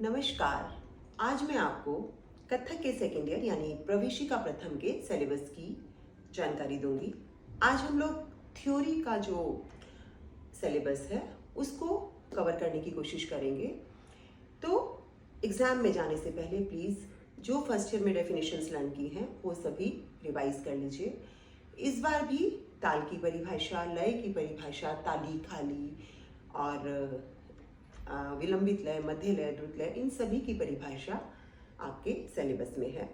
नमस्कार। आज मैं आपको कथक के सेकेंड ईयर यानी प्रवेशिका प्रथम के सिलेबस की जानकारी दूंगी। आज हम लोग थ्योरी का जो सिलेबस है उसको कवर करने की कोशिश करेंगे। तो एग्ज़ाम में जाने से पहले प्लीज़ जो फर्स्ट ईयर में डेफिनेशंस लर्न की हैं वो सभी रिवाइज कर लीजिए। इस बार भी ताल की परिभाषा, लय की परिभाषा, ताली, खाली और विलंबित लय, मध्य लय, द्रुत लय, इन सभी की परिभाषा आपके सिलेबस में है।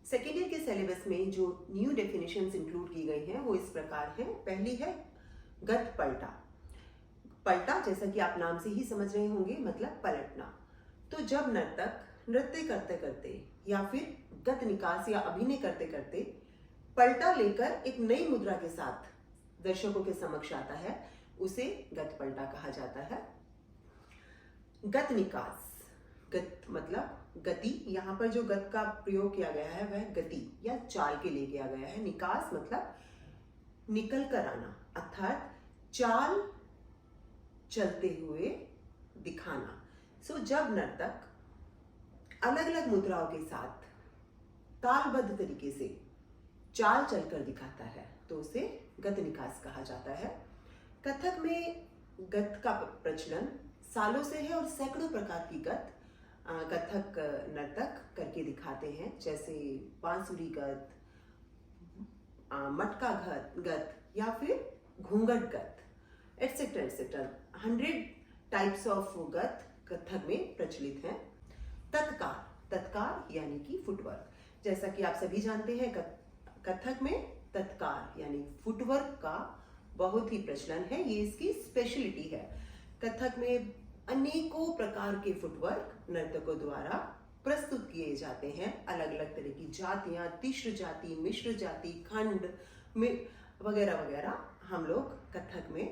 सेकेंड ईयर के सिलेबस में जो न्यू डेफिनेशंस इंक्लूड की गई हैं वो इस प्रकार हैं। पहली है गत पलटा। पलटा जैसा कि आप नाम से ही समझ रहे होंगे मतलब पलटना। तो जब नर्तक नृत्य करते करते या फिर गत निकास या अभिनय करते करते पलटा लेकर एक नई मुद्रा के साथ दर्शकों के समक्ष आता है उसे गत पलटा कहा जाता है। गत निकास, गत मतलब गति, यहाँ पर जो गत का प्रयोग किया गया है वह गति या चाल के लिए किया गया है। निकास मतलब निकल कर आना अर्थात चाल चलते हुए दिखाना। जब नर्तक अलग अलग मुद्राओं के साथ तालबद्ध तरीके से चाल चलकर दिखाता है तो उसे गत निकास कहा जाता है। कथक में गत का प्रचलन सालों से है और सैकड़ों प्रकार की गत कथक नर्तक करके दिखाते हैं, जैसे बांसुरी गत, मटका गत या फिर घूंघट गत, एटसेट्रा एटसेट्रा। 100 टाइप्स ऑफ गत कथक में प्रचलित हैं। तत्कार, तत्कार यानी कि फुटवर्क, जैसा कि आप सभी जानते हैं कथक में तत्कार यानी फुटवर्क का बहुत ही प्रचलन है। ये इसकी स्पेशलिटी है। कथक में अनेकों प्रकार के फुटवर्क नर्तकों द्वारा प्रस्तुत किए जाते हैं। अलग अलग तरह की जातियां, तिश्र जाति, मिश्र जाति, खंड में वगैरह वगैरह हम लोग कथक में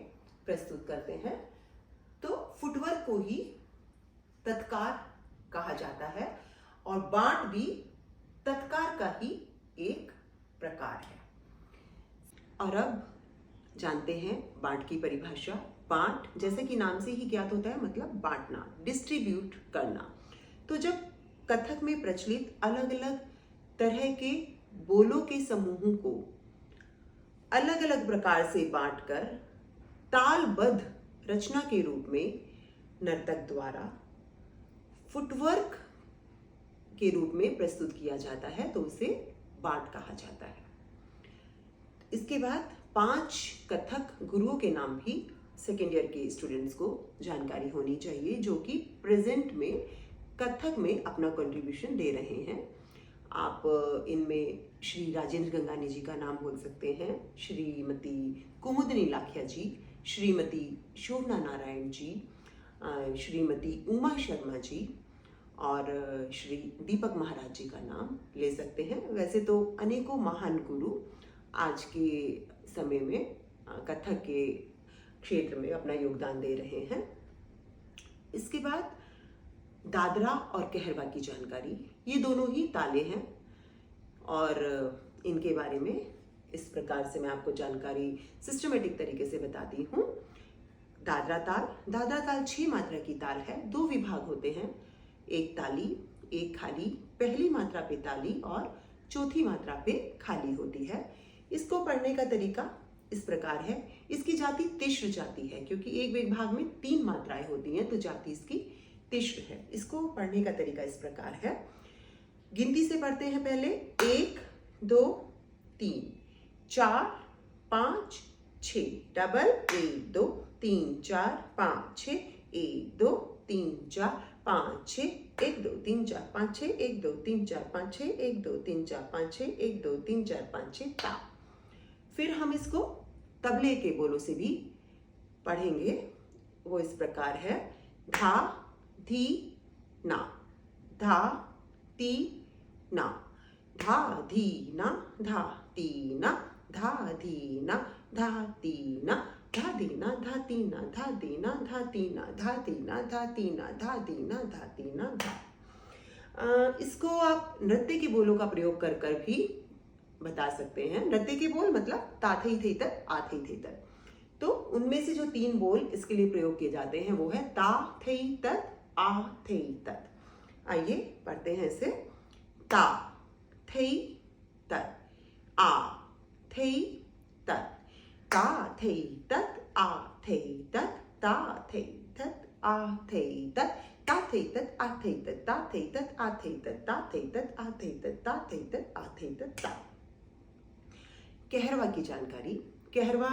प्रस्तुत करते हैं। तो फुटवर्क को ही तत्कार कहा जाता है और बांट भी तत्कार का ही एक प्रकार है। और अब जानते हैं बांट की परिभाषा। बांट जैसे कि नाम से ही ज्ञात होता है मतलब बांटना, डिस्ट्रीब्यूट करना। तो जब कथक में प्रचलित अलग अलग तरह के बोलों के समूहों को अलग अलग प्रकार से बांटकर तालबद्ध रचना के रूप में नर्तक द्वारा फुटवर्क के रूप में प्रस्तुत किया जाता है तो उसे बांट कहा जाता है। इसके बाद 5 कथक गुरुओं के नाम भी सेकेंड ईयर के स्टूडेंट्स को जानकारी होनी चाहिए, जो कि प्रेजेंट में कथक में अपना कंट्रीब्यूशन दे रहे हैं। आप इनमें श्री राजेंद्र गंगानी जी का नाम बोल सकते हैं, श्रीमती कुमुदनी लाखिया जी, श्रीमती शोभना नारायण जी, श्रीमती उमा शर्मा जी और श्री दीपक महाराज जी का नाम ले सकते हैं। वैसे तो अनेकों महान गुरु आज के समय में कथक के क्षेत्र में अपना योगदान दे रहे हैं। इसके बाद दादरा और कहरवा की जानकारी, ये दोनों ही ताले हैं और इनके बारे में इस प्रकार से मैं आपको जानकारी सिस्टमेटिक तरीके से बताती हूँ। दादरा ताल 6 मात्रा की ताल है। 2 विभाग होते हैं, एक ताली, एक खाली। पहली मात्रा पे ताली और चौथी मात्रा पे खाली होती है। इसको पढ़ने का तरीका इस प्रकार है। इसकी जाति तिश्र जाति है क्योंकि एक विभाग में 3 मात्राएं होती हैं तो जाति इसकी तिश्र है। इसको पढ़ने का तरीका इस प्रकार है। गिनती से पढ़ते हैं पहले 1 2 3 4 5 6 डबल 1 2 3 4 5 6 1 2 3 4 5 6 1 2 3 4 5 6 1 2 3 4 5 6 1 2 3 4 5 6 1 2 3 4 5 6 ता। फिर हम इसको तबले के बोलों से भी पढ़ेंगे। वो इस प्रकार है। धा धी ना, धा ती ना, धा धी ना, धा ती ना, धा धी ना, धा ती ना, धा दी ना, धा ती ना, धा दी ना, धा ती ना, धा दी ना, धा ती ना, धा दी ना, धा ती ना, धा। इसको आप नृत्य के बोलों का प्रयोग कर कर भी बता सकते हैं। नृत्य के बोल मतलब ता थई थई तर, आ थई थई तर। तो उनमें से जो 3 बोल इसके लिए प्रयोग किए जाते हैं वो है ता थई तत आ थे तत। आइए पढ़ते हैं इसे। ता थे तत, आ थे तत, ता थे तत, आ थे तत, ता थे तत, आ थे तत, ता थे तत, आ थे तत, ता थे तत, आ थे तत, ता थे तत, आ थे तत, ता थे तत, आ थे तत, ता। कहरवा की जानकारी। कहरवा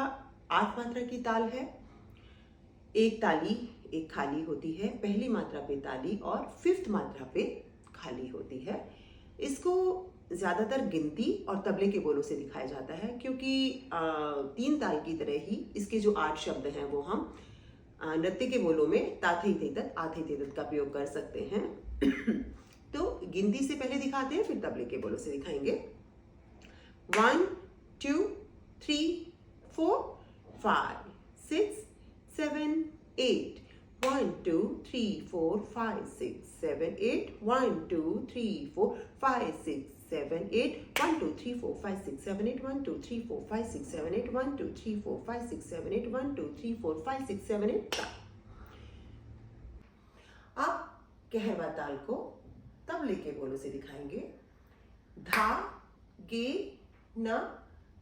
8 मात्रा की ताल है। एक ताली एक खाली होती है, पहली मात्रा पे ताली और 5th मात्रा पे खाली होती है। इसको ज्यादातर गिनती और तबले के बोलों से दिखाया जाता है, क्योंकि 3 ताल की तरह ही इसके जो 8 शब्द हैं वो हम नृत्य के बोलों में ताथे तेतत आथे तेतत का प्रयोग कर सकते हैं। तो गिनती से पहले दिखाते हैं, फिर तबले के बोलों से दिखाएंगे। 1 2 3 4 5 6 7 8 1 2 3 4 5 6 7 8 1 2 3 4 5 6 7 8 1 2 3 4 5 6 7 8 1 2 3 4 5 6 7 8 1 2 3 4 5 6 7 8 1 2 3 4 5 6 7 8 तक। अब कहरवा ताल को तबले के बोलों से दिखाएंगे। धा गे न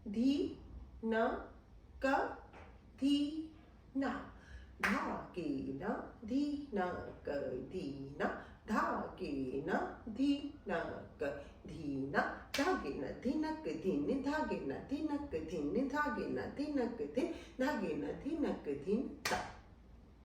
धी न क धी न, धा के न धी न क धी न, धा के न धी न क धी न, धागे न धिनक धिन, धागे न धिनक धिन, धागे न धिनक धिन, धागे न धिनक धिन ता।